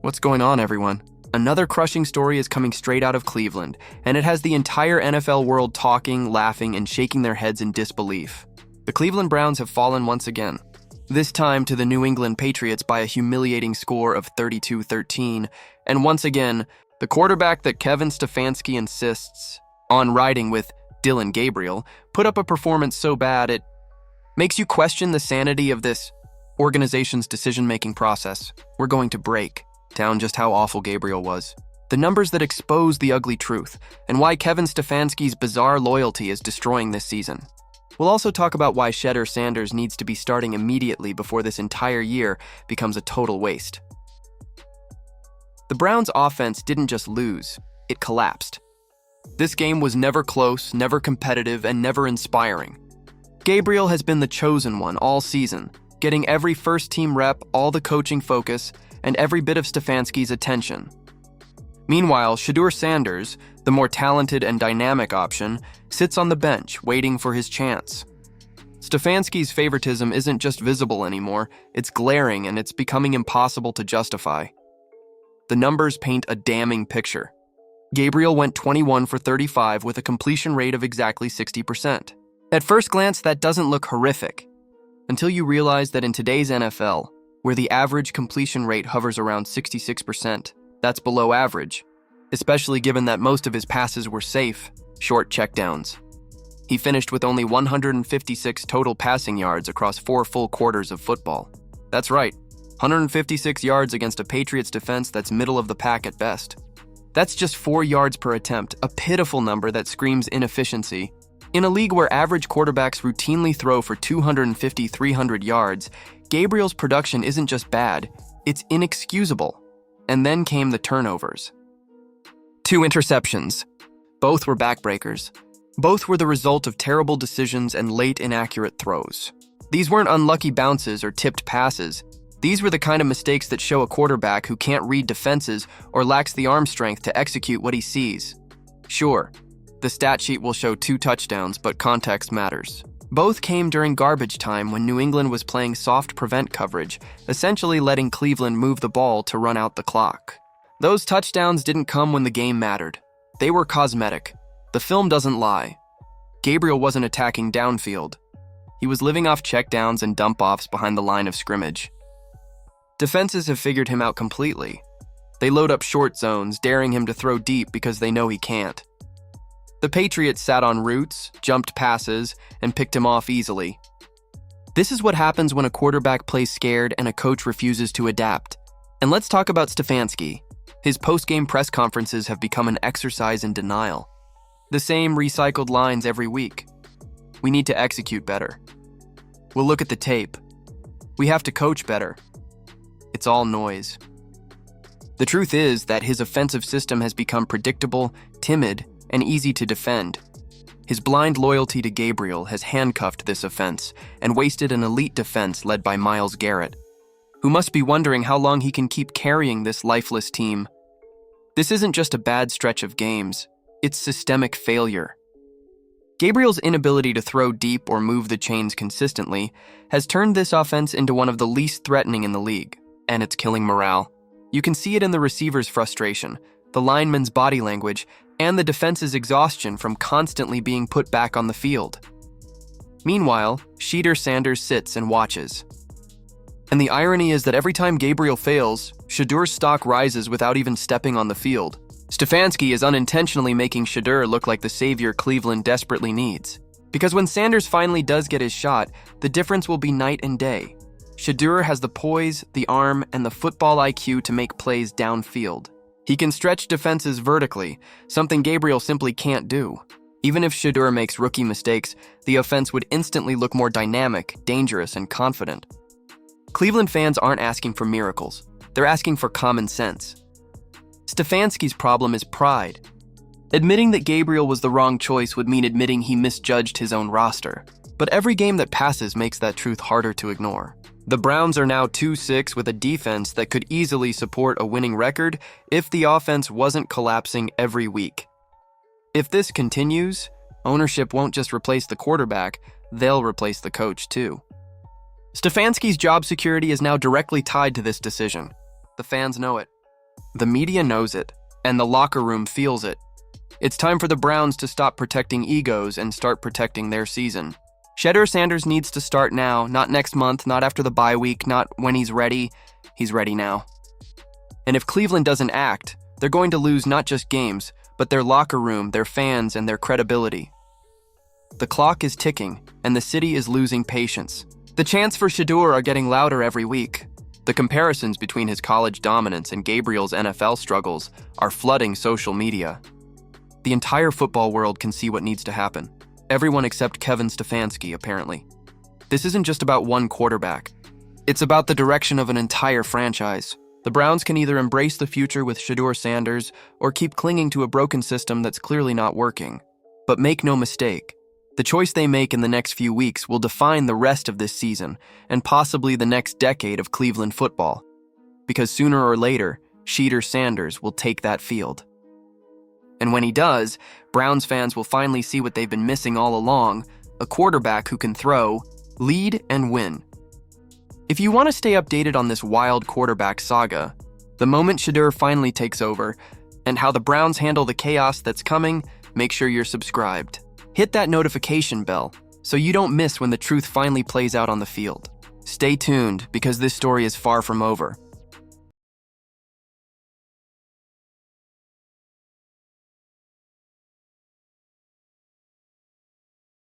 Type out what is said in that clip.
What's going on, everyone? Another crushing story is coming straight out of Cleveland, and it has the entire NFL world talking, laughing, and shaking their heads in disbelief. The Cleveland Browns have fallen once again, this time to the New England Patriots by a humiliating score of 32-13, and once again, the quarterback that Kevin Stefanski insists on riding with, Dillon Gabriel, put up a performance so bad it makes you question the sanity of this organization's decision-making process. We're going to break down just how awful Gabriel was, the numbers that expose the ugly truth, and why Kevin Stefanski's bizarre loyalty is destroying this season. We'll also talk about why Shedeur Sanders needs to be starting immediately before this entire year becomes a total waste. The Browns' offense didn't just lose, it collapsed. This game was never close, never competitive, and never inspiring. Gabriel has been the chosen one all season, getting every first-team rep, all the coaching focus, and every bit of Stefanski's attention. Meanwhile, Shedeur Sanders, the more talented and dynamic option, sits on the bench, waiting for his chance. Stefanski's favoritism isn't just visible anymore, it's glaring and it's becoming impossible to justify. The numbers paint a damning picture. Gabriel went 21 for 35 with a completion rate of exactly 60%. At first glance, that doesn't look horrific, until you realize that in today's NFL, where the average completion rate hovers around 66%, that's below average, especially given that most of his passes were safe, short checkdowns. He finished with only 156 total passing yards across 4 full quarters of football. That's right, 156 yards against a Patriots defense that's middle of the pack at best. That's just 4 yards per attempt, a pitiful number that screams inefficiency. In a league where average quarterbacks routinely throw for 250-300 yards, Gabriel's production isn't just bad, it's inexcusable. And then came the turnovers. 2 interceptions. Both were backbreakers. Both were the result of terrible decisions and late inaccurate throws. These weren't unlucky bounces or tipped passes. These were the kind of mistakes that show a quarterback who can't read defenses or lacks the arm strength to execute what he sees. Sure, the stat sheet will show 2 touchdowns, but context matters. Both came during garbage time when New England was playing soft prevent coverage, essentially letting Cleveland move the ball to run out the clock. Those touchdowns didn't come when the game mattered. They were cosmetic. The film doesn't lie. Gabriel wasn't attacking downfield. He was living off checkdowns and dump-offs behind the line of scrimmage. Defenses have figured him out completely. They load up short zones, daring him to throw deep because they know he can't. The Patriots sat on routes, jumped passes, and picked him off easily. This is what happens when a quarterback plays scared and a coach refuses to adapt. And let's talk about Stefanski. His post-game press conferences have become an exercise in denial. The same recycled lines every week. We need to execute better. We'll look at the tape. We have to coach better. It's all noise. The truth is that his offensive system has become predictable, timid, and easy to defend. His blind loyalty to Gabriel has handcuffed this offense and wasted an elite defense led by Myles Garrett, who must be wondering how long he can keep carrying this lifeless team. This isn't just a bad stretch of games, it's systemic failure. Gabriel's inability to throw deep or move the chains consistently has turned this offense into one of the least threatening in the league, and it's killing morale. You can see it in the receiver's frustration, the lineman's body language, and the defense's exhaustion from constantly being put back on the field. Meanwhile, Shedeur Sanders sits and watches. And the irony is that every time Gabriel fails, Shedeur's stock rises without even stepping on the field. Stefanski is unintentionally making Shedeur look like the savior Cleveland desperately needs. Because when Sanders finally does get his shot, the difference will be night and day. Shedeur has the poise, the arm, and the football IQ to make plays downfield. He can stretch defenses vertically, something Gabriel simply can't do. Even if Shedeur makes rookie mistakes, the offense would instantly look more dynamic, dangerous, and confident. Cleveland fans aren't asking for miracles. They're asking for common sense. Stefanski's problem is pride. Admitting that Gabriel was the wrong choice would mean admitting he misjudged his own roster. But every game that passes makes that truth harder to ignore. The Browns are now 2-6 with a defense that could easily support a winning record if the offense wasn't collapsing every week. If this continues, ownership won't just replace the quarterback, they'll replace the coach too. Stefanski's job security is now directly tied to this decision. The fans know it. The media knows it, and the locker room feels it. It's time for the Browns to stop protecting egos and start protecting their season. Shedeur Sanders needs to start now, not next month, not after the bye week, not when he's ready. He's ready now. And if Cleveland doesn't act, they're going to lose not just games, but their locker room, their fans, and their credibility. The clock is ticking, and the city is losing patience. The chants for Shedeur are getting louder every week. The comparisons between his college dominance and Gabriel's NFL struggles are flooding social media. The entire football world can see what needs to happen. Everyone except Kevin Stefanski, apparently. This isn't just about one quarterback. It's about the direction of an entire franchise. The Browns can either embrace the future with Shedeur Sanders or keep clinging to a broken system that's clearly not working. But make no mistake, the choice they make in the next few weeks will define the rest of this season and possibly the next decade of Cleveland football. Because sooner or later, Shedeur Sanders will take that field. And when he does, Browns fans will finally see what they've been missing all along, a quarterback who can throw, lead, and win. If you want to stay updated on this wild quarterback saga, the moment Shedeur finally takes over, and how the Browns handle the chaos that's coming, make sure you're subscribed. Hit that notification bell so you don't miss when the truth finally plays out on the field. Stay tuned because this story is far from over.